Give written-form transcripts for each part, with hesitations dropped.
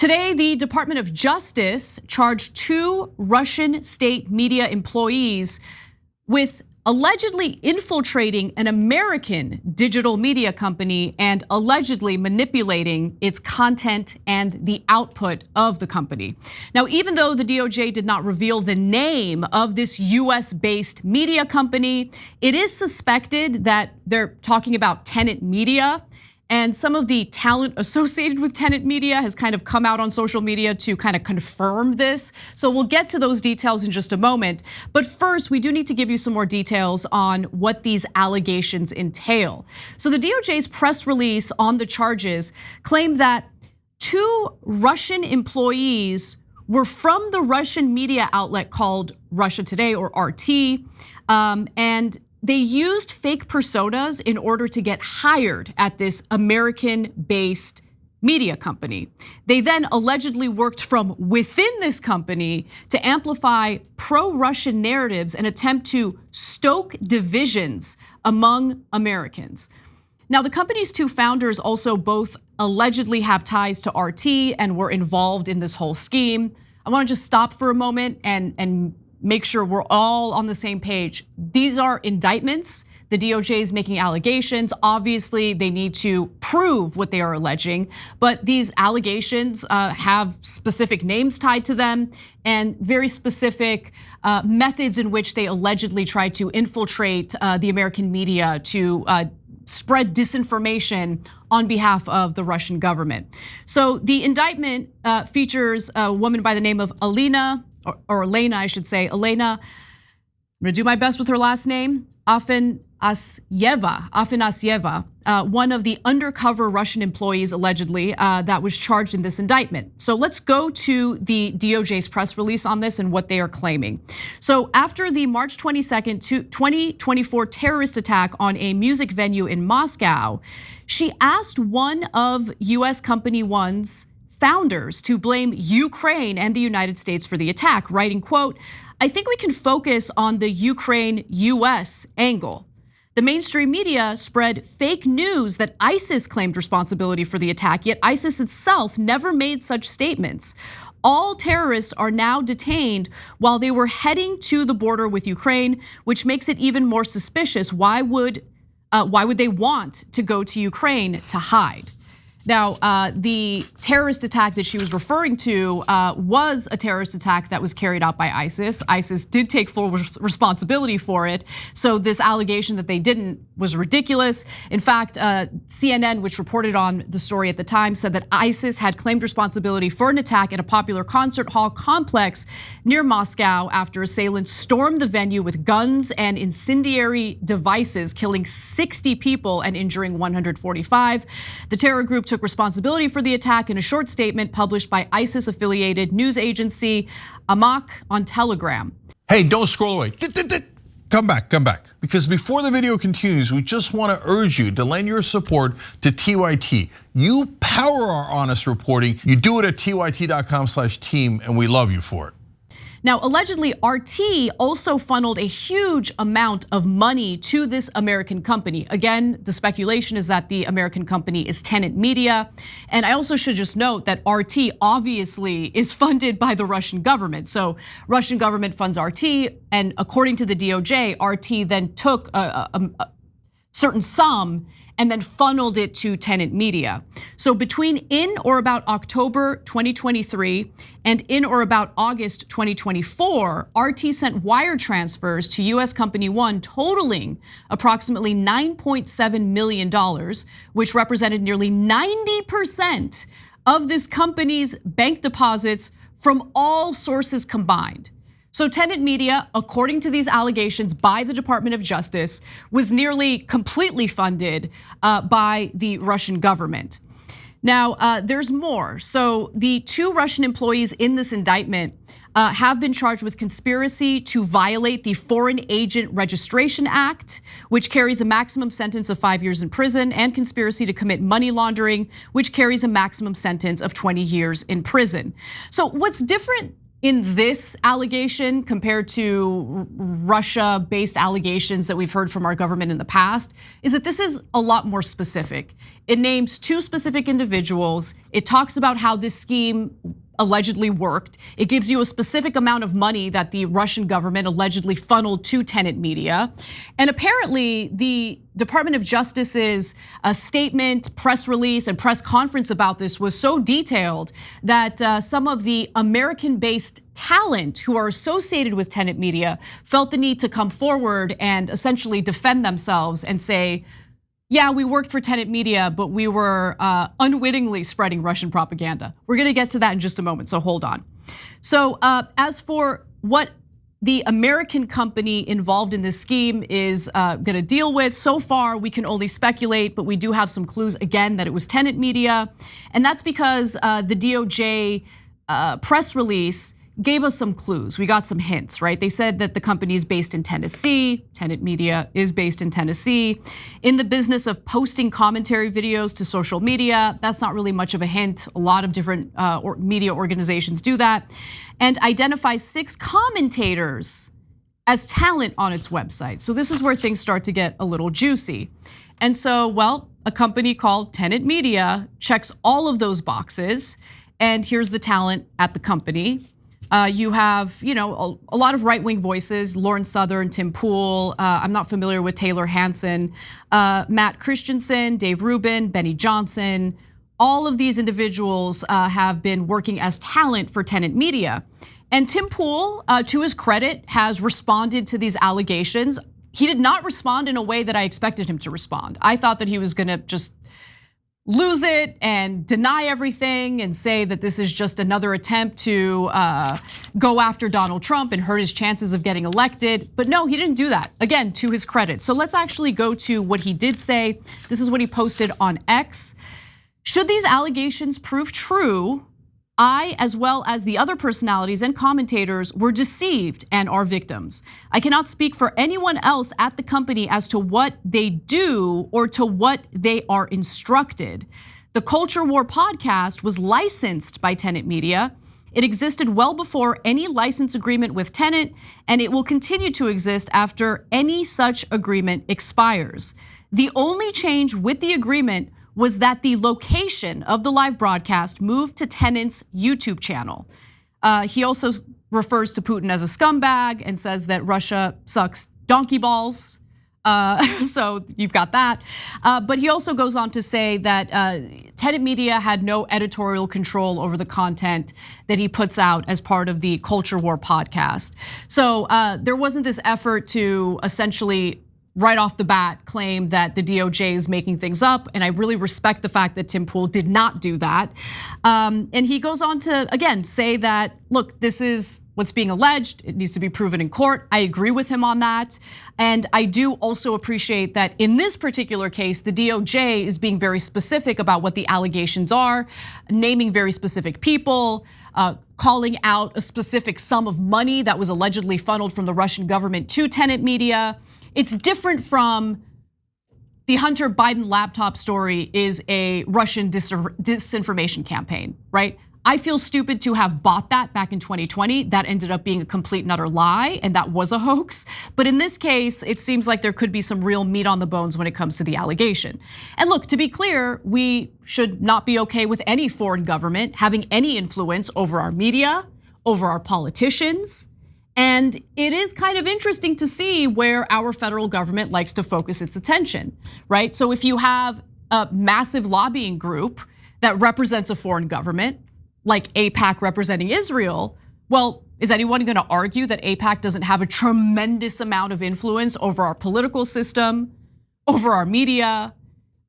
Today, the Department of Justice charged 2 Russian state media employees with allegedly infiltrating an American digital media company and allegedly manipulating its content and the output of the company. Now, even though the DOJ did not reveal the name of this US-based media company, it is suspected that they're talking about Tenet Media. And some of the talent associated with Tenet Media has kind of come out on social media to kind of confirm this. So we'll get to those details in just a moment. But first, we do need to give you some more details on what these allegations entail. So the DOJ's press release on the charges claimed that 2 Russian employees were from the Russian media outlet called Russia Today, or RT, and they used fake personas in order to get hired at this American-based media company. They then allegedly worked from within this company to amplify pro-Russian narratives and attempt to stoke divisions among Americans. Now, the company's 2 founders also both allegedly have ties to RT and were involved in this whole scheme. I want to just stop for a moment and make sure we're all on the same page. These are indictments. The DOJ is making allegations. Obviously, they need to prove what they are alleging, but these allegations have specific names tied to them and very specific methods in which they allegedly tried to infiltrate the American media to spread disinformation on behalf of the Russian government. So the indictment features a woman by the name of Elena, or Lena, I should say, Elena, I'm gonna do my best with her last name, Afanasyeva, one of the undercover Russian employees allegedly that was charged in this indictment. So let's go to the DOJ's press release on this and what they are claiming. So after the March 22nd, 2024 terrorist attack on a music venue in Moscow, she asked one of US Company One's founders to blame Ukraine and the United States for the attack, writing, quote, "I think we can focus on the Ukraine-US angle. The mainstream media spread fake news that ISIS claimed responsibility for the attack, yet ISIS itself never made such statements. All terrorists are now detained while they were heading to the border with Ukraine, which makes it even more suspicious. Why would they want to go to Ukraine to hide?" Now, the terrorist attack that she was referring to was a terrorist attack that was carried out by ISIS. ISIS did take full responsibility for it. So this allegation that they didn't was ridiculous. In fact, CNN, which reported on the story at the time, said that ISIS had claimed responsibility for an attack at a popular concert hall complex near Moscow after assailants stormed the venue with guns and incendiary devices, killing 60 people and injuring 145. The terror group took responsibility for the attack in a short statement published by ISIS-affiliated news agency Amaq on Telegram. Hey, don't scroll away. Come back. Because before the video continues, we just want to urge you to lend your support to TYT. You power our honest reporting. You do it at tyt.com/team, and we love you for it. Now, allegedly, RT also funneled a huge amount of money to this American company. Again, the speculation is that the American company is Tenet Media. And I also should just note that RT obviously is funded by the Russian government. So Russian government funds RT, and according to the DOJ, RT then took a certain sum and then funneled it to Tenet Media. So between in or about October 2023 and in or about August 2024, RT sent wire transfers to US Company One totaling approximately $9.7 million, which represented nearly 90% of this company's bank deposits from all sources combined. So Tenet Media, according to these allegations by the Department of Justice, was nearly completely funded by the Russian government. Now, there's more. So the 2 Russian employees in this indictment have been charged with conspiracy to violate the Foreign Agent Registration Act, which carries a maximum sentence of 5 years in prison, and conspiracy to commit money laundering, which carries a maximum sentence of 20 years in prison. So what's different in this allegation compared to Russia-based allegations that we've heard from our government in the past is that this is a lot more specific. It names 2 specific individuals. It talks about how this scheme allegedly worked. It gives you a specific amount of money that the Russian government allegedly funneled to Tenet Media. And apparently the Department of Justice's statement, press release, and press conference about this was so detailed that some of the American-based talent who are associated with Tenet Media felt the need to come forward and essentially defend themselves and say, yeah, we worked for Tenet Media, but we were unwittingly spreading Russian propaganda. We're gonna get to that in just a moment, so hold on. So as for what the American company involved in this scheme is gonna deal with, so far we can only speculate, but we do have some clues again that it was Tenet Media. And that's because the DOJ press release gave us some clues. We got some hints, right? They said that the company is based in Tennessee. Tenet Media is based in Tennessee. In the business of posting commentary videos to social media, that's not really much of a hint. A lot of different media organizations do that. And identifies 6 commentators as talent on its website. So this is where things start to get a little juicy. And so, well, a company called Tenet Media checks all of those boxes. And here's the talent at the company. You have, a lot of right-wing voices, Lauren Southern, Tim Pool. I'm not familiar with Taylor Hansen, Matt Christensen, Dave Rubin, Benny Johnson. All of these individuals have been working as talent for Tenet Media. And Tim Pool, to his credit, has responded to these allegations. He did not respond in a way that I expected him to respond. I thought that he was gonna just lose it and deny everything and say that this is just another attempt to go after Donald Trump and hurt his chances of getting elected. But no, he didn't do that, again, to his credit. So let's actually go to what he did say. This is what he posted on X. Should these allegations prove true, I, as well as the other personalities and commentators, were deceived and are victims. I cannot speak for anyone else at the company as to what they do or to what they are instructed. The Culture War podcast was licensed by Tenet Media. It existed well before any license agreement with Tenet, and it will continue to exist after any such agreement expires. The only change with the agreement was that the location of the live broadcast moved to Tenet's YouTube channel. He also refers to Putin as a scumbag and says that Russia sucks donkey balls. So you've got that. But he also goes on to say that Tenet Media had no editorial control over the content that he puts out as part of the Culture War podcast. So there wasn't this effort to essentially right off the bat claim that the DOJ is making things up, and I really respect the fact that Tim Pool did not do that. And he goes on to, again, say that, look, this is what's being alleged, it needs to be proven in court. I agree with him on that. And I do also appreciate that in this particular case, the DOJ is being very specific about what the allegations are, naming very specific people, calling out a specific sum of money that was allegedly funneled from the Russian government to Tenet Media. It's different from the Hunter Biden laptop story is a Russian disinformation campaign, right? I feel stupid to have bought that back in 2020. That ended up being a complete and utter lie, and that was a hoax. But in this case, it seems like there could be some real meat on the bones when it comes to the allegation. And look, to be clear, we should not be okay with any foreign government having any influence over our media, over our politicians. And it is kind of interesting to see where our federal government likes to focus its attention, right? So if you have a massive lobbying group that represents a foreign government, like AIPAC representing Israel, well, is anyone gonna argue that AIPAC doesn't have a tremendous amount of influence over our political system, over our media?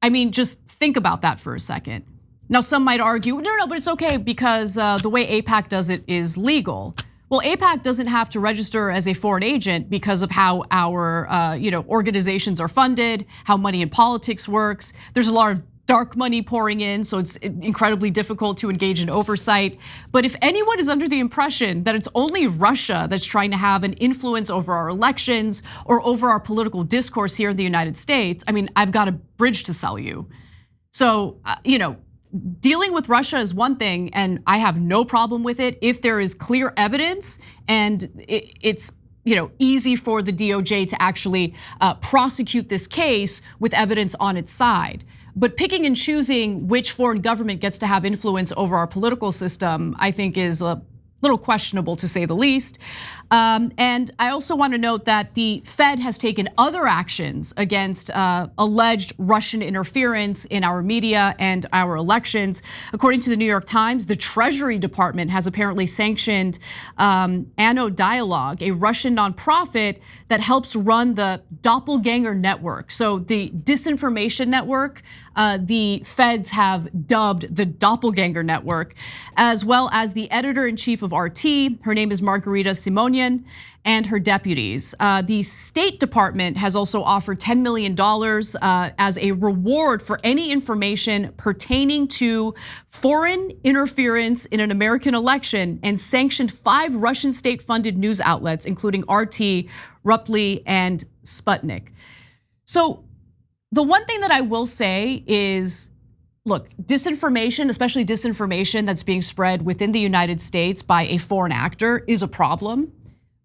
I mean, just think about that for a second. Now, some might argue, no, but it's okay because the way AIPAC does it is legal. Well, AIPAC doesn't have to register as a foreign agent because of how our organizations are funded, how money in politics works. There's a lot of dark money pouring in, so it's incredibly difficult to engage in oversight. But if anyone is under the impression that it's only Russia that's trying to have an influence over our elections or over our political discourse here in the United States, I mean, I've got a bridge to sell you. So, dealing with Russia is one thing, and I have no problem with it if there is clear evidence and it's easy for the DOJ to actually prosecute this case with evidence on its side. But picking and choosing which foreign government gets to have influence over our political system, I think is a little questionable, to say the least. And I also want to note that the Fed has taken other actions against alleged Russian interference in our media and our elections. According to the New York Times, the Treasury Department has apparently sanctioned Anno Dialogue, a Russian nonprofit that helps run the doppelganger network. So the disinformation network, the feds have dubbed the doppelganger network, as well as the editor-in-chief of RT. Her name is Margarita Simonian, and her deputies. The State Department has also offered $10 million as a reward for any information pertaining to foreign interference in an American election, and sanctioned 5 Russian state-funded news outlets, including RT, Ruptly, and Sputnik. So the one thing that I will say is, look, disinformation, especially disinformation that's being spread within the United States by a foreign actor, is a problem.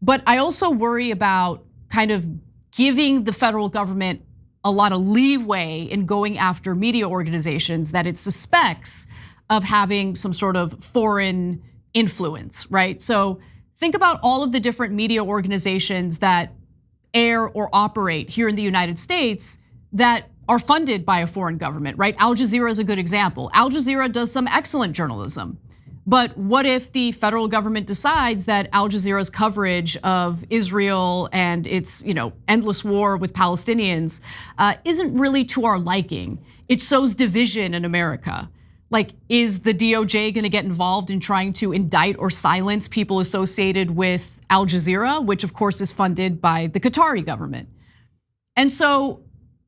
But I also worry about kind of giving the federal government a lot of leeway in going after media organizations that it suspects of having some sort of foreign influence, right? So think about all of the different media organizations that air or operate here in the United States that are funded by a foreign government, right? Al Jazeera is a good example. Al Jazeera does some excellent journalism. But what if the federal government decides that Al Jazeera's coverage of Israel and its endless war with Palestinians isn't really to our liking? It sows division in America. Like, is the DOJ gonna get involved in trying to indict or silence people associated with Al Jazeera, which of course is funded by the Qatari government? And so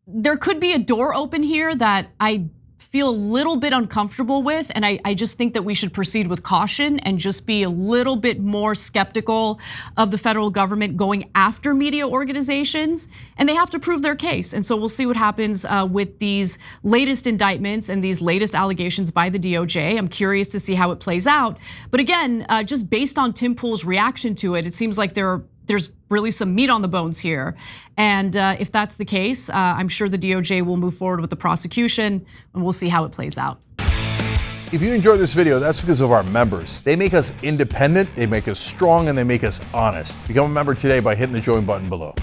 there could be a door open here that I feel a little bit uncomfortable with, and I just think that we should proceed with caution and just be a little bit more skeptical of the federal government going after media organizations, and they have to prove their case. And so we'll see what happens with these latest indictments and these latest allegations by the DOJ. I'm curious to see how it plays out. But again, just based on Tim Pool's reaction to it, it seems like there's really some meat on the bones here. And if that's the case, I'm sure the DOJ will move forward with the prosecution, and we'll see how it plays out. If you enjoyed this video, that's because of our members. They make us independent, they make us strong, and they make us honest. Become a member today by hitting the join button below.